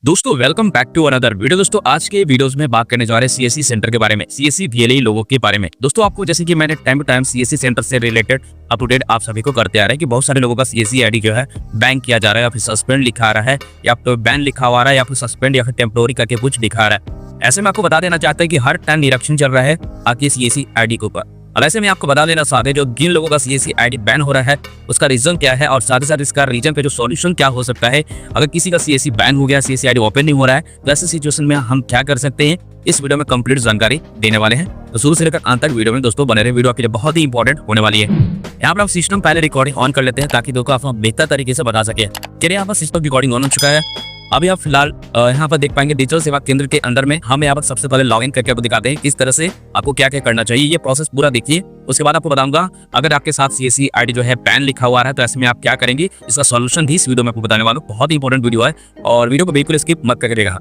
दोस्तों welcome back to another video. दोस्तों आज के वीडियोस में बात करने जा रहे हैं सीएससी सेंटर के बारे में, सीएससी वीएलई लोगों के बारे में। दोस्तों आपको जैसे कि मैंने time to time CSC centre से रिलेटेड अप टू डेट आप सभी को करते आ रहे हैं कि बहुत सारे लोगों का सीएससी आईडी जो है बैन किया जा रहा है या फिर सस्पेंड लिखा आ रहा है या फिर बैन लिखा हुआ है या फिर सस्पेंड या फिर टेम्पोररी करके कुछ दिखा रहा है। ऐसे में आपको बता देना चाहता है कि हर टाइम निरीक्षण चल रहा है आपके सीएससी आईडी के ऊपर। और ऐसे में आपको बता देना चाहते हैं जो जिन लोगों का सीएससी आईडी बैन हो रहा है उसका रीजन क्या है और साथ ही साथ इसका रीजन पे जो सॉल्यूशन क्या हो सकता है। अगर किसी का सीएससी बैन हो गया, सीएससी आईडी ओपन नहीं हो रहा है, तो ऐसे सिचुएशन में हम क्या कर सकते हैं, इस वीडियो में कंप्लीट जानकारी देने वाले हैं। तो शुरू से लेकर अंत तक वीडियो में दोस्तों बने रहे, वीडियो आपके लिए बहुत ही इंपॉर्टेंट होने वाली है। यहाँ पर हम सिस्टम पहले रिकॉर्डिंग ऑन कर लेते हैं ताकि दोस्तों आप बेहतर तरीके से बता सके। चलिए यहाँ पर सिस्टम रिकॉर्डिंग ऑन हो चुका है। अभी आप फिलहाल यहाँ पर देख पाएंगे डिजिटल सेवा केंद्र के अंदर में हम यहाँ पर सबसे पहले लॉगिन करके आपको दिखाते हैं किस तरह से आपको क्या क्या करना चाहिए। ये प्रोसेस पूरा देखिए, उसके बाद आपको बताऊंगा अगर आपके साथ सीएससी आईडी जो है बैन लिखा हुआ है तो ऐसे में आप क्या करेंगे, इसका सॉल्यूशन भी इस वीडियो में आपको बताने वाला हूं। बहुत ही इंपॉर्टेंट वीडियो है और वीडियो को बिल्कुल स्किप मत करिएगा।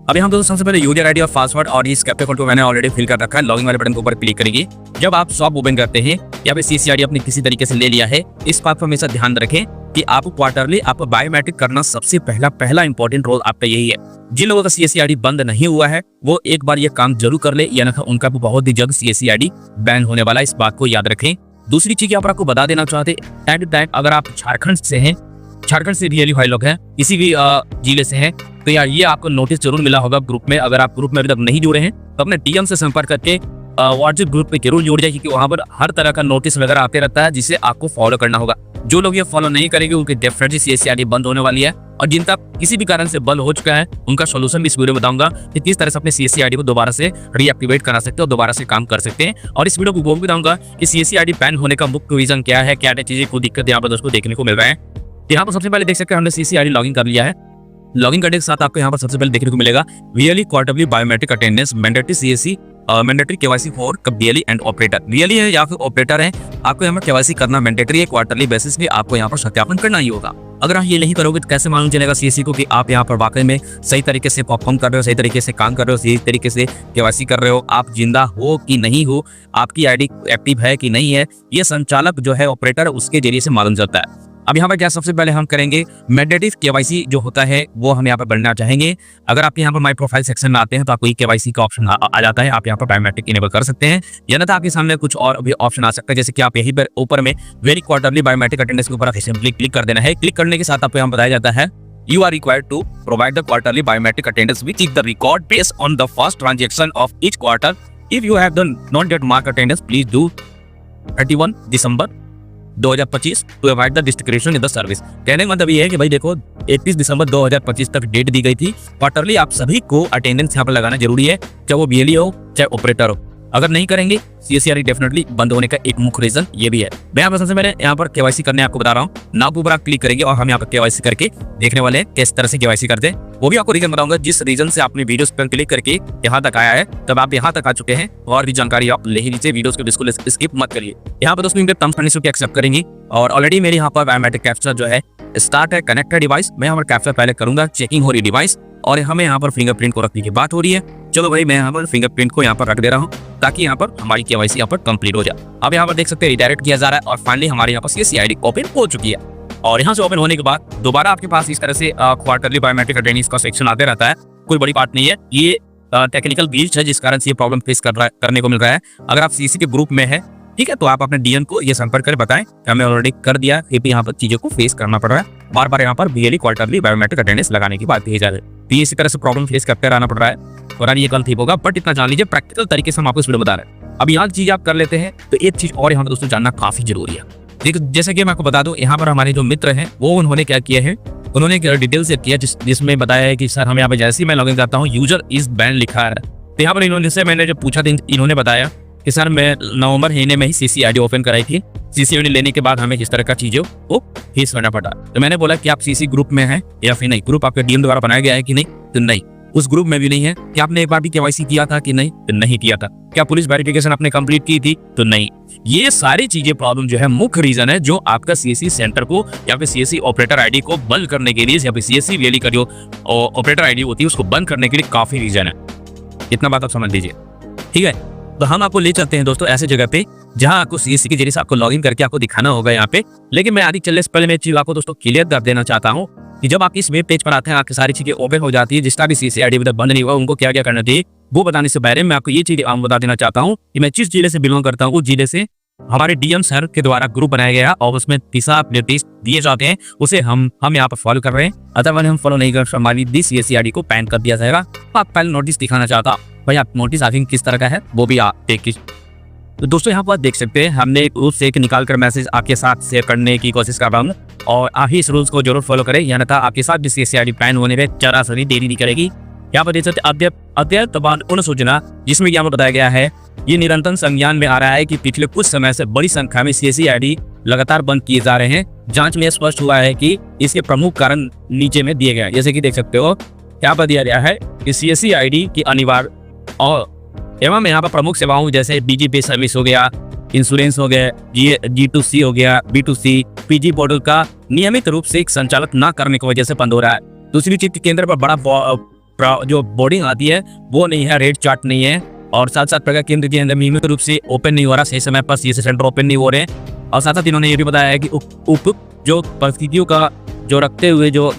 अभी हम दोस्तों सबसे पहले यूजर आईडी और पासवर्ड और इस कैप्चा कोड को मैंने ऑलरेडी फिल कर रखा है। लॉगिन वाले बटन के ऊपर क्लिक करेंगे। जब आप शॉप ओपन करते हैं या फिर सीएससी आईडी अपने किसी तरीके से ले लिया है, इस बात पर हमेशा ध्यान रखें कि आप क्वार्टरली आप बायोमेट्रिक करना सबसे पहला इंपॉर्टेंट रोल आपका यही है। जिन लोगों का सीएससी आईडी बंद नहीं हुआ है वो एक बार ये काम जरूर कर ले, या उनका बहुत ही जल्द सीएससी आईडी बैन होने वाला है, इस बात को याद रखें। दूसरी चीज यहाँ पर आपको बता देना चाहते हैं, अगर आप झारखंड से हैं, झारखंड से रियली भाई लोग हैं, किसी भी जिले से हैं, तो यार ये आपको नोटिस जरूर मिला होगा ग्रुप में। अगर आप ग्रुप में अभी तक नहीं जुड़े हैं तो अपने डीएम से संपर्क करके व्हाट्सएप ग्रुप पे जरूर जुड़ जाए, क्योंकि वहां पर हर तरह का नोटिस वगैरह आते रहता है जिसे आपको फॉलो करना होगा। जो लोग ये फॉलो नहीं करेंगे उनकी डेफिनेटली सीएससी आईडी बंद होने वाली है, और जिनका किसी भी कारण से बंद हो चुका है उनका सोल्यूशन भी इस वीडियो में बताऊंगा कि किस तरह से अपने सीएससी आईडी को दोबारा से रीएक्टिवेट करा सकते हैं और दोबारा से काम कर सकते हैं। और इस वीडियो को वो भी बताऊंगा कि सीएससी आईडी बैन होने का मुख्य रीजन क्या है, क्या चीजें को दिक्कत यहाँ पर दोस्तों देखने को मिल रहा है। यहाँ पर सबसे पहले देख सकते हैं हमने सीएससी आईडी लॉगिन कर लिया है। लॉगिन करने के साथ आपको यहाँ पर सबसे पहले देखने को मिलेगा VLE quarterly biometric attendance mandatory CSC mandatory KYC for VLE and operator. VLE है या फिर ऑपरेटर है, आपको यहाँ पर केवाईसी करना मैंडेटरी है। क्वार्टरली बेसिस पे आपको यहाँ पर सत्यापन करना ही होगा। अगर आप ये नहीं करोगे तो कैसे मालूम चलेगा सीएससी को कि आप यहाँ पर वाकई में सही तरीके से परफॉर्म कर रहे हो, सही तरीके से काम कर रहे हो, सही तरीके से केवाईसी कर रहे हो, आप जिंदा हो कि नहीं हो, आपकी आईडी एक्टिव है कि नहीं है, ये संचालक जो है ऑपरेटर उसके जरिए से मालूम चलता है। अब यहाँ पर क्या सबसे पहले हम करेंगे मैंडेटरी केवाईसी जो होता है वो हम यहाँ पर बनना चाहेंगे। अगर आप यहाँ पर माय प्रोफाइल सेक्शन में आते हैं तो आपको ये केवाईसी का ऑप्शन आ जाता है, आप यहाँ पर बायोमेट्रिक इनेबल कर सकते हैं, या ना तो आपके सामने कुछ और भी ऑप्शन आ सकता है, जैसे कि आप यही पर ऊपर में वेरी क्वार्टरली बायोमेट्रिक अटेंडेंस के ऊपर आप सिंपली क्लिक कर देना है। क्लिक करने के साथ आपको यहाँ बताया जाता है You are required to provide the quarterly biometric attendance which is the record based on the first transaction of each quarter. If you have the not yet marked attendance, please do 31 December 2025 to avoid the discrimination in the service। कहने का मतलब ये है कि भाई देखो 31 दिसंबर 2025 तक date दी गई थी। क्वार्टरली आप सभी को अटेंडेंस यहाँ पर लगाना जरूरी है, चाहे वो बीएलई हो चाहे ऑपरेटर हो। अगर नहीं करेंगे सीएससी आईडी डेफिनेटली बंद होने का एक मुख्य रीजन ये भी है। मैं यहाँ पर सबसे पहले यहाँ पर केवाईसी करने आपको बता रहा हूँ। नाउ के ऊपर आप क्लिक करेंगे और हम यहाँ पर केवाईसी करके देखने वाले हैं किस तरह से केवाईसी करते हैं, वो भी आपको रीजन बताऊंगा। जिस रीजन से आपने वीडियोस पर क्लिक करके यहाँ तक आया है, तब आप यहाँ तक आ चुके हैं और भी जानकारी आप ले ही लीजिए, वीडियोस को बिल्कुल स्किप मत करिए। यहाँ पर दोस्तों इनके टर्म्स कंडीशन को एक्सेप्ट करेंगे और ऑलरेडी मेरे यहाँ पर बायोमेट्रिक कैप्चा जो है स्टार्ट है। कनेक्टेड डिवाइस मैं यहाँ पर कैप्चा पहले करूंगा, चेकिंग हो रही डिवाइस, और हमें यहाँ पर फिंगरप्रिंट को रखने की बात हो रही है। चलो भाई मैं यहाँ पर फिंगरप्रिंट को यहाँ पर रख दे रहा हूँ ताकि यहाँ पर हमारी केवाईसी यहाँ पर कंप्लीट हो जाए। अब यहाँ पर देख सकते हैं रिडायरेक्ट किया जा रहा है और फाइनली हमारे यहाँ पर सीएससी आईडी ओपन हो चुकी है। और यहाँ से ओपन होने के बाद दोबारा आपके पास इस तरह से क्वार्टरली बायोमेट्रिक अटेंडेंस का सेक्शन आते रहता है। कोई बड़ी बात नहीं है, ये टेक्निकल ग्लिच है जिस कारण से ये प्रॉब्लम फेस करने को मिल रहा है। अगर आप सीएससी के ग्रुप में है, ठीक है, तो आप अपने डीएम को ये संपर्क कर बताएं कि हमने ऑलरेडी कर दिया, फिर भी यहाँ पर चीजों को फेस करना पड़ रहा है। बार बार यहाँ पर वीएलई क्वार्टरली बायोमेट्रिक अटेंडेंस लगाने की बात कही जा रही है, तो इसी तरह से प्रॉब्लम फेस करते रहना पड़ रहा है। और ये कल ठीक होगा, बट इतना जान लीजिए प्रैक्टिकल तरीके से हम आपको इस वीडियो बता रहे हैं। अब यहाँ चीज आप कर लेते हैं तो एक चीज और यहाँ पर दोस्तों जानना काफी जरूरी है। देखो जैसे कि मैं आपको बता दूं, यहाँ पर हमारे जो मित्र हैं वो उन्होंने क्या किया है, उन्होंने डिटेल से किया जिसमें बताया है कि सर हम यहाँ पे जैसे ही मैं लॉगिन करता हूँ यूजर इज बैन लिखा है। तो यहाँ पर इन्होंने से मैंने जब पूछा था इन्होंने बताया कि सर मैं नवंबर महीने में ही सीएससी आईडी ओपन कराई थी, सीएससी आईडी लेने के बाद हमें किस तरह का चीजों को फेस करना पड़ा। तो मैंने बोला कि आप सीएससी ग्रुप में हैं या फिर नहीं, ग्रुप आपके डीएम द्वारा बनाया गया है कि नहीं, तो नहीं, उस ग्रुप में भी नहीं है। क्या आपने एक बार भी केवाईसी किया था कि नहीं, तो नहीं किया था। क्या पुलिस वेरिफिकेशन आपने कंप्लीट की थी, तो नहीं। ये सारी चीजें प्रॉब्लम जो है मुख्य रीजन है जो आपका सीएससी सेंटर को या फिर सीएससी ऑपरेटर आईडी को बंद करने के लिए, या फिर सीएससी वीएलई का जो ऑपरेटर आईडी होती है उसको बंद करने के लिए काफी रीजन है। इतना बात आप समझ लीजिए, ठीक है। तो हम आपको ले चलते हैं दोस्तों ऐसे जगह पे जहां आपको सीएससी के जरिए से आपको लॉगिन करके आपको दिखाना होगा यहाँ पे। लेकिन मैं आगे चलने से पहले मैं चीज आपको दोस्तों क्लियर कर देना चाहता हूँ कि जब आप इस वेब पेज पर आते हैं आपकी सारी चीजें ओपन हो जाती है, जिसका भी CSC ID बंद नहीं हुआ उनको क्या क्या करना चाहिए वो बताने से पहले मैं आपको ये चीज बता देना चाहता हूँ कि मैं जिस जिले से बिलोंग करता हूँ उस जिले से हमारे DM सर के द्वारा ग्रुप बनाया गया और उसमें दिशा निर्देश दिए जाते हैं, उसे हम यहाँ पर फॉलो कर रहे हैं। अतः हम फॉलो नहीं कर हमारी CSC ID को बैन कर दिया जाएगा। आप पहले नोटिस दिखाना चाहता भाई, आप नोटिस आखिर किस तरह का है वो भी आप देख। तो दोस्तों यहाँ पर देख सकते हैं हमने एक रूल से निकाल कर मैसेज आपके साथ शेयर करने की कोशिश कर रहा हूँ और आप ही इस रूल्स को जरूर फॉलो करें, यानी था आपके साथ भी CSC ID बैन होने में जरा सा भी देरी नहीं करेगी। यहाँ पर देख सकते अद्यतन सूचना जिसमें यहाँ पर बताया गया है, ये निरंतर संज्ञान में आ रहा है कि पिछले कुछ समय से बड़ी संख्या में CSC ID लगातार बंद किए जा रहे हैं। जांच में स्पष्ट हुआ है कि इसके प्रमुख कारण नीचे में दिए गए हैं, जैसे कि देख सकते हो यहाँ पर दिया गया है कि CSC ID की अनिवार्य और एवं यहाँ पर प्रमुख सेवाओं जैसे DG सर्विस हो गया, इंश्योरेंस हो गया, G2C हो गया, B2C, PG पोर्टल का नियमित रूप से संचालित न करने की वजह से बंद हो रहा है। दूसरी चीज केंद्र पर बड़ा जो बोर्डिंग आती है वो नहीं है, रेड चार्ट नहीं है और साथ साथ प्रज्ञा केंद्र के अंदर नियमित रूप से ओपन नहीं हो रहा, सही समय पर CSC सेंटर ओपन नहीं हो रहे और साथ साथ इन्होंने ये भी बताया है कि उपयुक्त जो परिस्थितियों का जो रखते हुए जो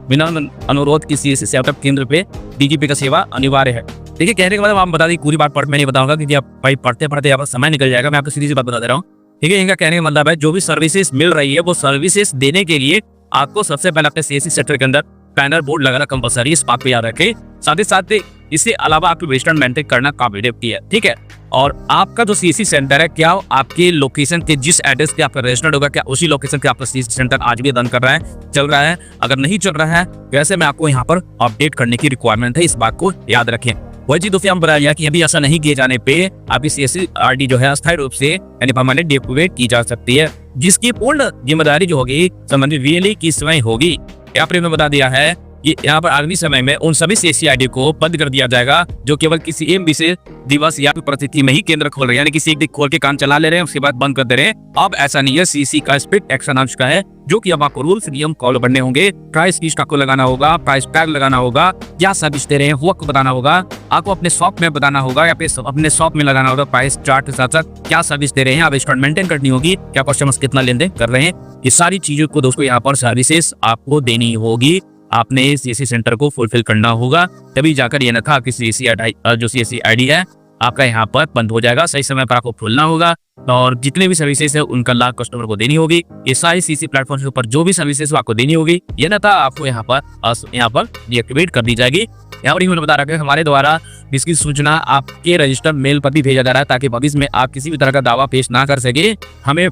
बिना अनुरोध की CSC सेटअप केंद्र पे DGP का सेवा अनिवार्य है। देखिए कहने के बाद आप बता दी पूरी बात मैं नहीं बताऊंगा क्योंकि आप भाई पढ़ते पढ़ते यहाँ पर समय निकल जाएगा। मैं आपको सीधी सी बात बता दे रहा हूँ, ठीक है। इनका कहने का मतलब है जो भी सर्विसेज मिल रही है वो सर्विसेज देने के लिए आपको सबसे पहले अपने CSC सेक्टर के अंदर पैनल बोर्ड लगाना कंपलसरी, इस बात पे याद रखें। साथ ही साथ इससे अलावा आपको रजिस्टर्ड मेंटेन करना कॉम्पिटेटिव है, ठीक है। और आपका जो CSC सेंटर है क्या आपके लोकेशन के जिस एड्रेस पे आपका रजिस्टर्ड होगा क्या उसी लोकेशन पे आपका CSC सेंटर आज भी रन कर रहा है, चल रहा है? अगर नहीं चल रहा है वैसे मैं आपको यहाँ पर अपडेट करने की रिक्वायरमेंट है, इस बात को याद रखें। वही चीज दोस्तों हम बताया कि अभी ऐसा नहीं किए जाने पे आपकी CSC ID जो है अस्थायी रूप से यानी परमानेंट डीएक्टिवेट की जा सकती है, जिसकी पूर्ण जिम्मेदारी जो होगी संबंधित VLE की स्वयं होगी। यहाँ पर मैं बता दिया है कि यहाँ पर आगामी समय में उन सभी CSC ID को बंद कर दिया जाएगा जो केवल किसी एक विशेष दिवस या परिस्थिति में ही केंद्र खोल रहे हैं, यानी किसी एक दिन खोल के काम चला ले रहे हैं उसके बाद बंद कर दे रहे हैं। अब ऐसा नहीं है, CSC का स्ट्रिक्ट एक्शन आ चुका है जो कि अब आपको रूल्स नियम फॉलो करने होंगे। प्राइस की स्टॉक को लगाना होगा, प्राइस टैग लगाना होगा, क्या सर्विस दे रहे हैं वक्त बताना होगा, आपको अपने शॉप में बताना होगा या फिर अपने शॉप में लगाना होगा प्राइस चार्ट के साथ साथ क्या सर्विस दे रहे हैं, आप स्टॉक मेंटेन करनी होगी, क्या कस्टमर्स कितना लेन देन कर रहे हैं, ये सारी चीजों को दोस्तों यहाँ पर सर्विसेज आपको देनी होगी। आपने CSC सेंटर को फुलफिल करना होगा, तभी जाकर ये ना था कि CSC ID है आपका यहाँ पर बंद हो जाएगा। सही समय पर आपको खोलना होगा और जितने भी सर्विसेज है उनका लाभ कस्टमर को देनी होगी। ये सारी CSC प्लेटफॉर्म के ऊपर जो भी सर्विसेज आपको देनी होगी ये ना था आपको यहाँ पर डीएक्टिवेट कर दी जाएगी। यहाँ पर बता रहा है हमारे द्वारा इसकी सूचना आपके रजिस्टर्ड मेल पर भी भेजा जा रहा है ताकि भविष्य में आप किसी भी तरह का दावा पेश ना कर सके। हमें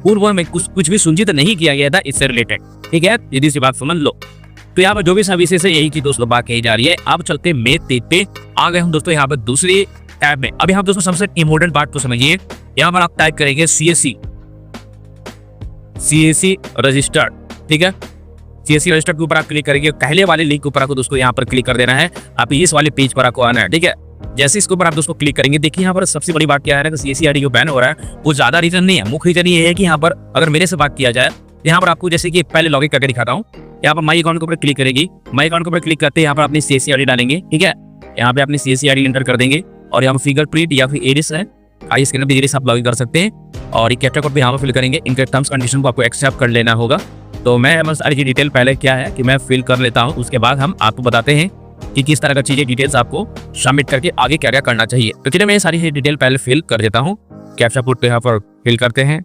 पूर्व में कुछ भी सूचित नहीं किया गया था इससे रिलेटेड, ठीक है, यदि सी बात समझ लो। तो यहाँ पर जो भी सर्विसेज है यही की दोस्तों बात कही जा रही है। अब चलते मेथ तेज पे आ गए हम दोस्तों यहाँ पर दूसरी टैब में। अभी हम दोस्तों सबसे इम्पोर्टेंट बात को समझिए, यहाँ पर आप टाइप करेंगे CSC रजिस्टर्ड, ठीक है। CSC रजिस्टर्ड के ऊपर आप क्लिक करेंगे, पहले वाले लिंक के ऊपर आपको दोस्तों यहाँ पर क्लिक कर देना है, आप इस वाले पेज पर आपको आना है, ठीक है। जैसे इसके ऊपर आप दोस्तों क्लिक करेंगे, देखिए यहाँ पर सबसे बड़ी बात क्या है कि CSC ID जो बैन हो रहा है वो ज्यादा रीजन नहीं है, मुख्य रीजन ये है कि यहाँ पर अगर मेरे से बात किया जाए यहाँ पर आपको जैसे कि पहले लॉगिन करके दिखाता हूँ। यहाँ पर माई अकाउंट के ऊपर क्लिक करेगी, माई अकाउंट के ऊपर क्लिक करते हैं यहाँ पर अपनी CSC ID डालेंगे, ठीक है। यहाँ पे अपनी CSC ID एंटर कर देंगे और यहाँ पर फिंगरप्रिंट या फिर एरिस है, आई स्कैनर भी एरिस आप लॉगिन कर सकते हैं और एक कैप्चा कोड भी यहाँ पर फिल करेंगे। इनके टर्म्स कंडीशन को आपको एक्सेप्ट कर लेना होगा। तो मैं सारी डिटेल पहले क्या है कि मैं फिल कर लेता हूँ, उसके बाद हम आपको बताते हैं कि किस तरह का चीजें डिटेल्स आपको सबमिट करके आगे क्या क्या करना चाहिए। तो चलिए मैं सारी डिटेल पहले फिल कर देता हूँ। कैप्चा कोड पे यहाँ पर फिल करते हैं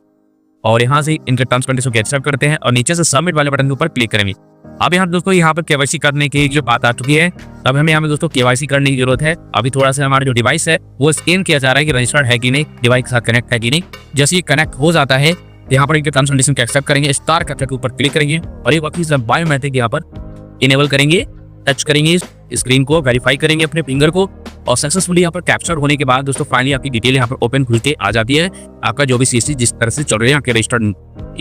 और यहाँ से इनके टर्म्स कंडीशन को एक्सेप्ट करते हैं और नीचे से सबमिट वाले बटन के ऊपर क्लिक करेंगे। अब यहाँ दोस्तों यहाँ पर KYC करने की जो बात आ चुकी है, तब हमें यहाँ पे दोस्तों KYC करने की जरूरत है। अभी थोड़ा सा हमारा जो डिवाइस है वो स्कैन किया जा रहा है कि रजिस्टर्ड है कि नहीं, डिवाइस के साथ कनेक्ट है कि नहीं। जैसे ये कनेक्ट हो जाता है यहाँ पर इनके टर्म्स कंडीशन को एक्सेप्ट करेंगे, स्टार कैप्चा के ऊपर क्लिक करेंगे और एक बाकी सब बायोमेट्रिक यहाँ पर इनेबल करेंगे, टच करेंगे स्क्रीन को, वेरीफाई करेंगे अपने फिंगर को और सक्सेसफुली यहाँ पर कैप्चर होने के बाद दोस्तों फाइनली आपकी डिटेल यहाँ पर ओपन खुल के आ जाती है। आपका जो भी CSC जिस तरह से चल रही है, आपके registered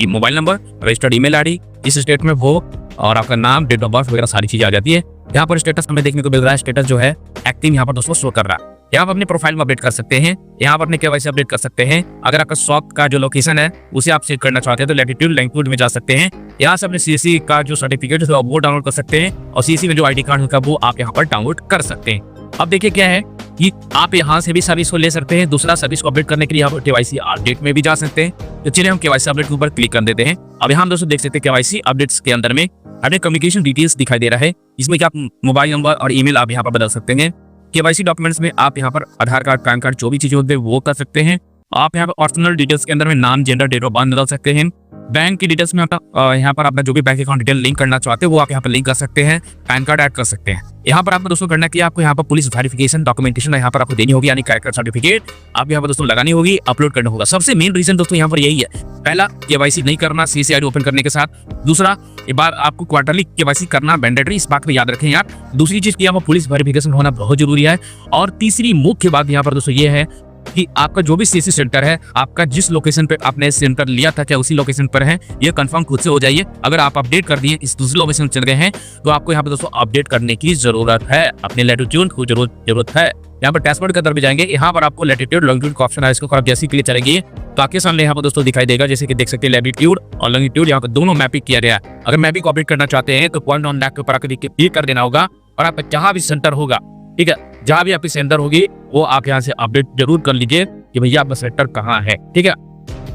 mobile number, registered email ID, इस स्टेट में वो और आपका नाम, डेट ऑफ बर्थ वगैरह सारी चीजें आ जाती है। यहाँ पर स्टेटस हमें देखने को मिल रहा है, स्टेटस जो है एक्टिव यहाँ पर दोस्तों शो कर रहा है। यहाँ पर अपने प्रोफाइल में अपडेट कर सकते हैं, यहाँ पर अपने KYC अपडेट कर सकते हैं। अगर आपका शॉप का जो लोकेशन है उसे आप चेक करना चाहते हैं तो लैटिट्यूड लैंग्वेज में जा सकते हैं। यहाँ से अपने CSC का जो सर्टिफिकेट है वो डाउनलोड कर सकते हैं और CSC में जो ID कार्ड होगा वो आप यहाँ पर डाउनलोड कर सकते हैं। अब देखिए क्या है कि आप यहाँ से भी सर्विस को ले सकते हैं। दूसरा, सर्विस को अपडेट करने के लिए यहाँ पर केवाईसी अपडेट में भी जा सकते हैं। तो चलिए हम केवाईसी अपडेट के ऊपर क्लिक कर देते हैं। अब यहाँ हम दोस्तों देख सकते हैं केवाईसी अपडेट्स के अंदर में अपने कम्युनिकेशन डिटेल्स दिखाई दे रहा है। इसमें कि आप मोबाइल नंबर और ईमेल आप यहाँ पर बदल सकते हैं। केवाईसी डॉक्यूमेंट्स में आप यहाँ पर आधार कार्ड, पैन कार्ड, जो भी चीजें होते हैं वो कर सकते हैं। आप यहाँ पर पर्सनल डिटेल्स के अंदर में नाम, जेंडर, डेट ऑफ बर्थ बदल सकते हैं। बैंक की डिटेल्स में आप यहाँ पर अपना जो भी बैंक अकाउंट डिटेल लिंक करना चाहते हैं वो आप यहाँ पर लिंक कर सकते हैं। पैन कार्ड ऐड कर सकते हैं। यहाँ पर आपको दोस्तों करना कि आपको यहाँ पर पुलिस वेरिफिकेशन डॉक्यूमेंटेशन यहाँ पर आपको देनी होगी, यानी कैरेक्टर सर्टिफिकेट आप यहाँ पर दोस्तों लगानी होगी, अपलोड करना होगा। सबसे मेन रीजन दोस्तों यहाँ पर यही है, पहला केवाईसी नहीं करना सीएससी आईडी ओपन करने के साथ। दूसरा, एक बार आपको क्वार्टरली केवाईसी करना मैंडेटरी, इस बात को याद रखें यार। दूसरी चीज की यहाँ पर पुलिस वेरिफिकेशन होना बहुत जरूरी है। और तीसरी मुख्य बात यहाँ पर दोस्तों ये है कि आपका जो भी सीएससी सेंटर है, आपका जिस लोकेशन पे आपने सेंटर लिया था क्या उसी लोकेशन पर है, ये कंफर्म खुद से हो जाइए। अगर आप अपडेट कर दिए इस दूसरे लोकेशन चल गए हैं तो आपको यहाँ पे दोस्तों अपडेट करने की जरूरत है, अपने लैटिट्यूड को जरूरत है। यहाँ पर डैशबोर्ड के अंदर भी जाएंगे, यहाँ पर आपको लैटिट्यूड लॉन्गिट्यूड का ऑप्शन है, इसको आप जैसे क्लिक करेंगे तो आपके सामने यहाँ पर दोस्तों दिखाई देगा, जैसे कि देख सकते हैं लैटिट्यूड और लॉन्गिट्यूड यहाँ पर दोनों मैपिंग किया गया है। अगर मैपिंग को अपडेट करना चाहते हैं तो पॉइंट ऑन मैप के ऊपर क्लिक कर देना होगा और आपका जहां भी सेंटर होगा, ठीक है, जहां भी आपकी सेंटर होगी वो आप यहाँ से अपडेट जरूर कर लीजिए कि भैया आपका सेंटर कहाँ है, ठीक है।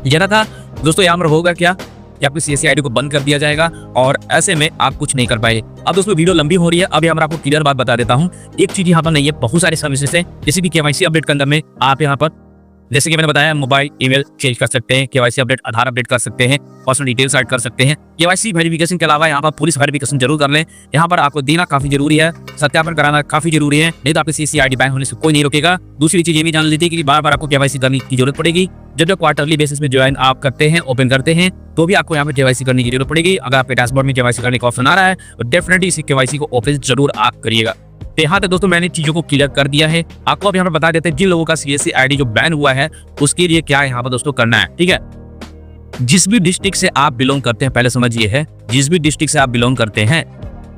ये ना था दोस्तों, यहाँ पर होगा क्या कि आपकी सीएससी आईडी को बंद कर दिया जाएगा और ऐसे में आप कुछ नहीं कर पाएंगे। अब दोस्तों वीडियो लंबी हो रही है, अब यहाँ पर आपको क्लियर बात बता देता हूँ। एक चीज यहाँ पर नहीं है, बहुत सारे सर्विसेज है, जैसे कि केवाईसी अपडेट के अंदर में आप यहाँ पर जैसे कि मैंने बताया मोबाइल, ईमेल चेंज कर सकते हैं, केवाईसी अपडेट, आधार अपडेट कर सकते हैं, पर्सनल डिटेल्स ऐड कर सकते हैं। केवाईसी वेरिफिकेशन के अलावा यहाँ पर पुलिस वेरिफिकेशन जरूर कर लें। यहाँ पर आपको देना काफी जरूरी है, सत्यापन कराना काफी जरूरी है, नहीं तो आपकी सीएससी आईडी बैन होने से कोई नहीं रोकेगा। दूसरी चीज ये भी जान लीजिए कि बार बार आपको केवाईसी करने की जरूरत पड़ेगी। जब क्वार्टरली बेसिस में ज्वाइन आप करते हैं, ओपन करते हैं, तो भी आपको यहाँ पर केवाईसी करने की जरूरत पड़ेगी। अगर आपके डैशबोर्ड में केवाईसी करने का ऑप्शन आ रहा है तो डेफिनेटली इसी केवाईसी को ओपन जरूर आप करिएगा। तो यहाँ तक दोस्तों मैंने चीजों को क्लियर कर दिया है। आपको अब यहाँ पर बता देते हैं जिन लोगों का सीएससी आईडी जो बैन हुआ है उसके लिए क्या यहाँ पर दोस्तों करना है, ठीक है। जिस भी डिस्ट्रिक्ट से आप बिलोंग करते हैं, पहले समझिए है, जिस भी डिस्ट्रिक्ट से आप बिलोंग करते हैं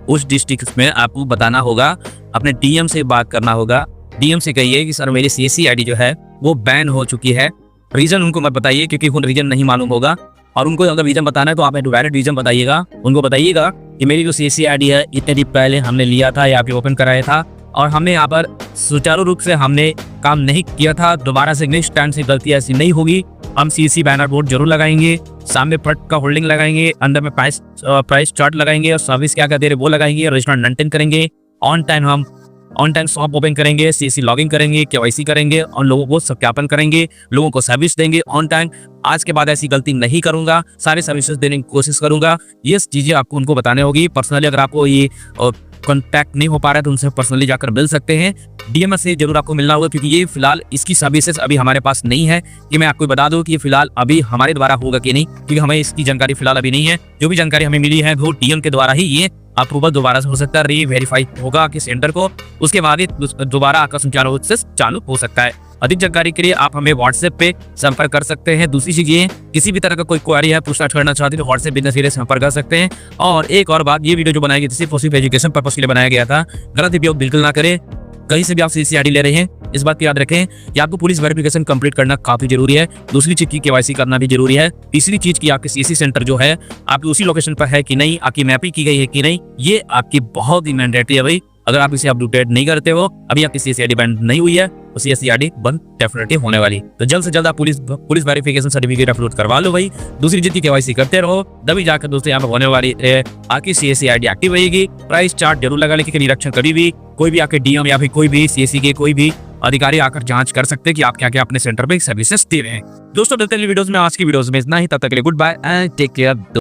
उस डिस्ट्रिक्ट में आपको बताना होगा, अपने डीएम से बात करना होगा। डीएम से कहिए कि सर मेरी सीएससी आईडी जो है वो बैन हो चुकी है। रीजन उनको मत बताइए क्योंकि उनको रीजन नहीं मालूम होगा, और उनको अगर रीजन बताना है तो आप वैलिड रीजन बताइएगा। उनको बताइएगा कि मेरी जो सीएससी आईडी है इतने दिन पहले हमने लिया था या फिर ओपन कराया था और हमने यहाँ पर सुचारू रूप से हमने काम नहीं किया था, दोबारा से नेक्स्ट टाइम से गलती ऐसी नहीं होगी। हम सीएससी बैनर बोर्ड जरूर लगाएंगे, सामने प्रोडक्ट का होल्डिंग लगाएंगे, अंदर में प्राइस चार्ट लगाएंगे और सर्विस क्या क्या दे रहे वो लगाएंगे, रजिस्टर मेंटेन करेंगे, ऑन टाइम शॉप ओपन करेंगे, सीएससी लॉगिन करेंगे, केवाईसी करेंगे और लोगों को सत्यापन करेंगे, लोगों को सर्विस देंगे ऑन टाइम। आज के बाद ऐसी गलती नहीं करूंगा, सारे सर्विसेज देने की कोशिश करूंगा। ये चीजें आपको उनको बताने होगी। पर्सनली अगर आपको ये कॉन्टैक्ट नहीं हो पा रहा है तो उनसे पर्सनली जाकर मिल सकते हैं। डीएमएस से जरूर आपको मिलना होगा क्योंकि ये फिलहाल इसकी सर्विसेज अभी हमारे पास नहीं है। कि मैं आपको बता दूं कि ये फिलहाल अभी हमारे द्वारा होगा कि नहीं, क्योंकि हमें इसकी जानकारी फिलहाल अभी नहीं है। जो भी जानकारी हमें मिली है वो डीएम के द्वारा ही ये अप्रूवल दोबारा से हो सकता है, री-वेरीफाई होगा कि सेंटर को, उसके बाद ही दोबारा आपका सुचारू रूप से चालू हो सकता है। अधिक जानकारी के लिए आप हमें व्हाट्सएप पे संपर्क कर सकते हैं। दूसरी चीज ये, किसी भी तरह का कोई क्वेरी है, पूछताछ करना चाहते हैं तो व्हाट्सएप बिजनेस से संपर्क कर सकते हैं। और एक और बात, ये वीडियो जो बनाई गई थी सिर्फ एजुकेशन पर्पस के लिए बनाया गया था, गलत उपयोग बिल्कुल ना करें। कहीं से भी आप सीएससी आईडी ले रहे हैं इस बात की याद रखें कि आपको पुलिस वेरिफिकेशन कंप्लीट करना काफी जरूरी है। दूसरी चीज की केवाईसी करना भी जरूरी है। तीसरी चीज की आपके सीएससी सेंटर जो है आपकी उसी लोकेशन पर है कि नहीं, आपकी मैपिंग की गई है कि नहीं, ये आपकी बहुत ही मैंडेटरी है भाई। अगर आप इसे अपडेट नहीं करते हो, अभी आपकी सीएससी आईडी बैन नहीं हुई है तो सीएससी आईडी बंद डेफिनेटली होने वाली। तो जल्द से जल्द आप पुलिस वेरिफिकेशन सर्टिफिकेट अपलोड करवा लो भाई। दूसरी चीज की केवाईसी करते रहो, तभी जाकर दोस्तों यहाँ पर होने वाली आपकी सीएससी आईडी एक्टिव रहेगी। प्राइस चार्ट जरूर लगा लेकिन निरीक्षण कभी भी कोई भी आपके डीएम या फिर कोई भी सीएससी के कोई भी अधिकारी आकर जांच कर सकते हैं कि आप क्या क्या अपने सेंटर पे सर्विसेज दे रहे हैं। दोस्तों मिलते हैं वीडियोस में, आज की वीडियोस में इतना ही। तब तक के लिए goodbye and take care.